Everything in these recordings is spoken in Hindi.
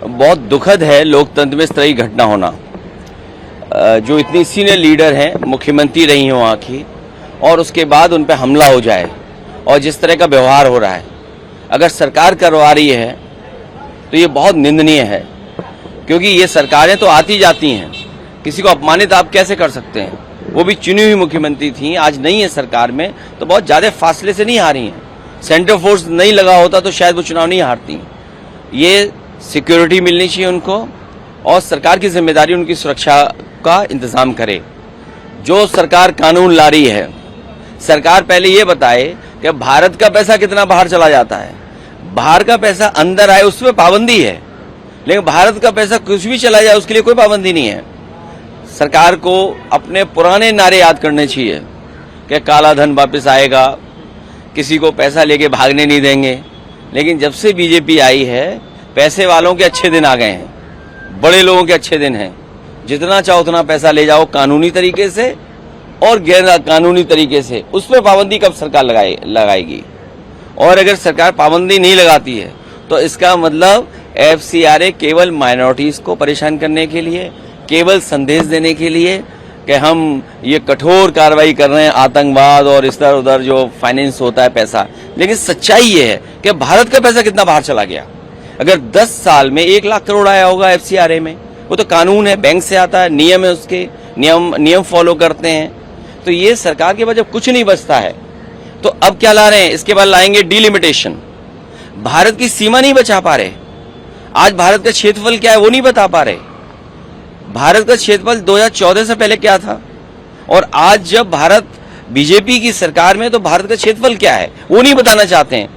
बहुत दुखद है लोकतंत्र में इस तरह की घटना होना। जो इतनी सीनियर लीडर हैं, मुख्यमंत्री रही हैं वहाँ की, और उसके बाद उन पर हमला हो जाए और जिस तरह का व्यवहार हो रहा है, अगर सरकार करवा रही है तो ये बहुत निंदनीय है। क्योंकि ये सरकारें तो आती जाती हैं, किसी को अपमानित आप कैसे कर सकते हैं? वो भी चुनी हुई मुख्यमंत्री थी, आज नहीं है सरकार में, तो बहुत ज़्यादा फासले से नहीं हारी हैं। सेंटर फोर्स नहीं लगा होता तो शायद वो चुनाव नहीं हारती। ये सिक्योरिटी मिलनी चाहिए उनको, और सरकार की जिम्मेदारी उनकी सुरक्षा का इंतजाम करे। जो सरकार कानून ला रही है, सरकार पहले ये बताए कि भारत का पैसा कितना बाहर चला जाता है। बाहर का पैसा अंदर आए उसमें पाबंदी है, लेकिन भारत का पैसा कुछ भी चला जाए उसके लिए कोई पाबंदी नहीं है। सरकार को अपने पुराने नारे याद करने चाहिए कि काला धन वापस आएगा, किसी को पैसा लेके भागने नहीं देंगे। लेकिन जब से बीजेपी आई है, पैसे वालों के अच्छे दिन आ गए हैं, बड़े लोगों के अच्छे दिन हैं। जितना चाहो उतना पैसा ले जाओ कानूनी तरीके से और गैर कानूनी तरीके से, उस पर पाबंदी कब सरकार लगाएगी? और अगर सरकार पाबंदी नहीं लगाती है तो इसका मतलब FCRA केवल माइनॉरिटीज को परेशान करने के लिए, केवल संदेश देने के लिए कि हम ये कठोर कार्रवाई कर रहे हैं आतंकवाद और इधर उधर जो फाइनेंस होता है पैसा। लेकिन सच्चाई ये है कि भारत का पैसा कितना बाहर चला गया। अगर 10 साल में 1 लाख करोड़ आया होगा FCRA में, वो तो कानून है, बैंक से आता है, नियम है, उसके नियम फॉलो करते हैं। तो ये सरकार के पास जब कुछ नहीं बचता है तो अब क्या ला रहे हैं? इसके बाद लाएंगे डिलिमिटेशन। भारत की सीमा नहीं बचा पा रहे। आज भारत का क्षेत्रफल क्या है वो नहीं बता पा रहे। भारत का क्षेत्रफल 2014 से पहले क्या था, और आज जब भारत बीजेपी की सरकार में, तो भारत का क्षेत्रफल क्या है वो नहीं बताना चाहते हैं।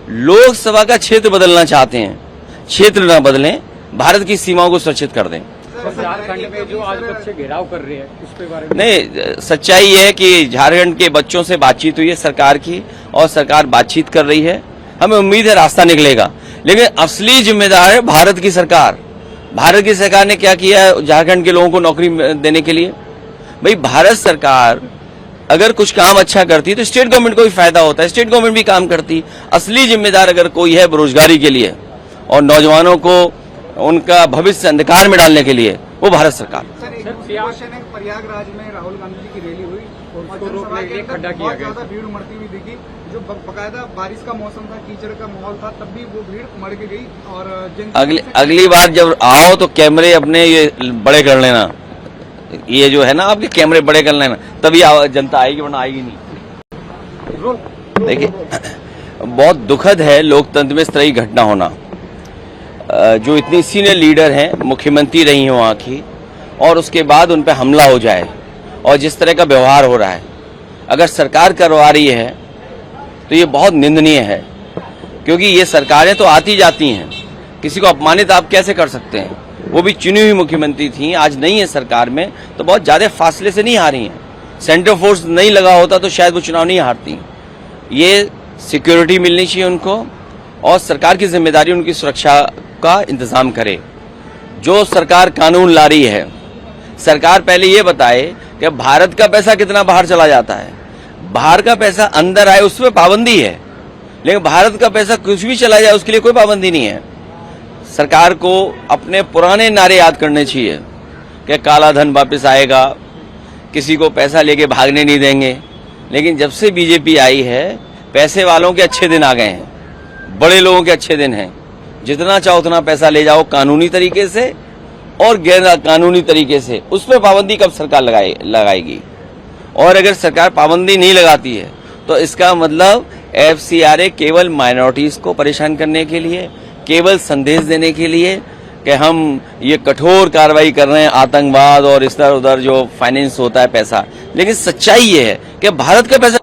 लोकसभा का क्षेत्र बदलना चाहते हैं, क्षेत्र ना बदलें, भारत की सीमाओं को सुरक्षित कर दें। झारखंड में जो आज बच्चे घेराव कर रहे हैं उसके बारे में नहीं, सच्चाई ये है कि झारखंड के बच्चों से बातचीत हुई है सरकार की, और सरकार बातचीत कर रही है। हमें उम्मीद है रास्ता निकलेगा, लेकिन असली जिम्मेदार है भारत की सरकार। भारत की सरकार ने क्या किया है झारखंड के लोगों को नौकरी देने के लिए? भाई, भारत सरकार अगर कुछ काम अच्छा करती तो स्टेट गवर्नमेंट को भी फायदा होता है, स्टेट गवर्नमेंट भी काम करती। असली जिम्मेदार अगर कोई है बेरोजगारी के लिए और नौजवानों को उनका भविष्य अंधकार में डालने के लिए, वो भारत सरकार। प्रयागराज में राहुल गांधी जी की रैली हुई और उसको रोकने के लिए खड्डा किया गया, ज्यादा भीड़ उमड़ती हुई दिखी। जो बकायदा बारिश का मौसम था, कीचड़ का माहौल था, तब भी वो भीड़ उमड़ के गई। और अगली बार जब आओ तो कैमरे अपने ये बड़े कर लेना, ये जो है ना आपके कैमरे बड़े कर लेना, तभी जनता आएगी, वरना आएगी नहीं। देखिए, बहुत दुखद है लोकतंत्र में इस तरह की घटना होना। जो इतनी सीनियर लीडर हैं, मुख्यमंत्री रही हैं वहाँ की, और उसके बाद उन पर हमला हो जाए और जिस तरह का व्यवहार हो रहा है, अगर सरकार करवा रही है तो ये बहुत निंदनीय है। क्योंकि ये सरकारें तो आती जाती हैं, किसी को अपमानित आप कैसे कर सकते हैं? वो भी चुनी हुई मुख्यमंत्री थी, आज नहीं है सरकार में, तो बहुत ज़्यादा फासले से नहीं हारी हैं। सेंटर फोर्स नहीं लगा होता तो शायद वो चुनाव नहीं हारती। ये सिक्योरिटी मिलनी चाहिए उनको, और सरकार की जिम्मेदारी उनकी सुरक्षा का इंतजाम करे। जो सरकार कानून ला रही है, सरकार पहले ये बताए कि भारत का पैसा कितना बाहर चला जाता है। बाहर का पैसा अंदर आए उसमें पाबंदी है, लेकिन भारत का पैसा कुछ भी चला जाए उसके लिए कोई पाबंदी नहीं है। सरकार को अपने पुराने नारे याद करने चाहिए कि काला धन वापस आएगा, किसी को पैसा लेके भागने नहीं देंगे। लेकिन जब से बीजेपी आई है, पैसे वालों के अच्छे दिन आ गए हैं, बड़े लोगों के अच्छे दिन हैं। जितना चाहो उतना पैसा ले जाओ कानूनी तरीके से और गैर कानूनी तरीके से, उस पर पाबंदी कब सरकार लगाएगी? और अगर सरकार पाबंदी नहीं लगाती है तो इसका मतलब FCRA केवल माइनॉरिटीज को परेशान करने के लिए, केवल संदेश देने के लिए कि हम ये कठोर कार्रवाई कर रहे हैं आतंकवाद और इधर उधर जो फाइनेंस होता है पैसा। लेकिन सच्चाई ये है कि भारत का पैसा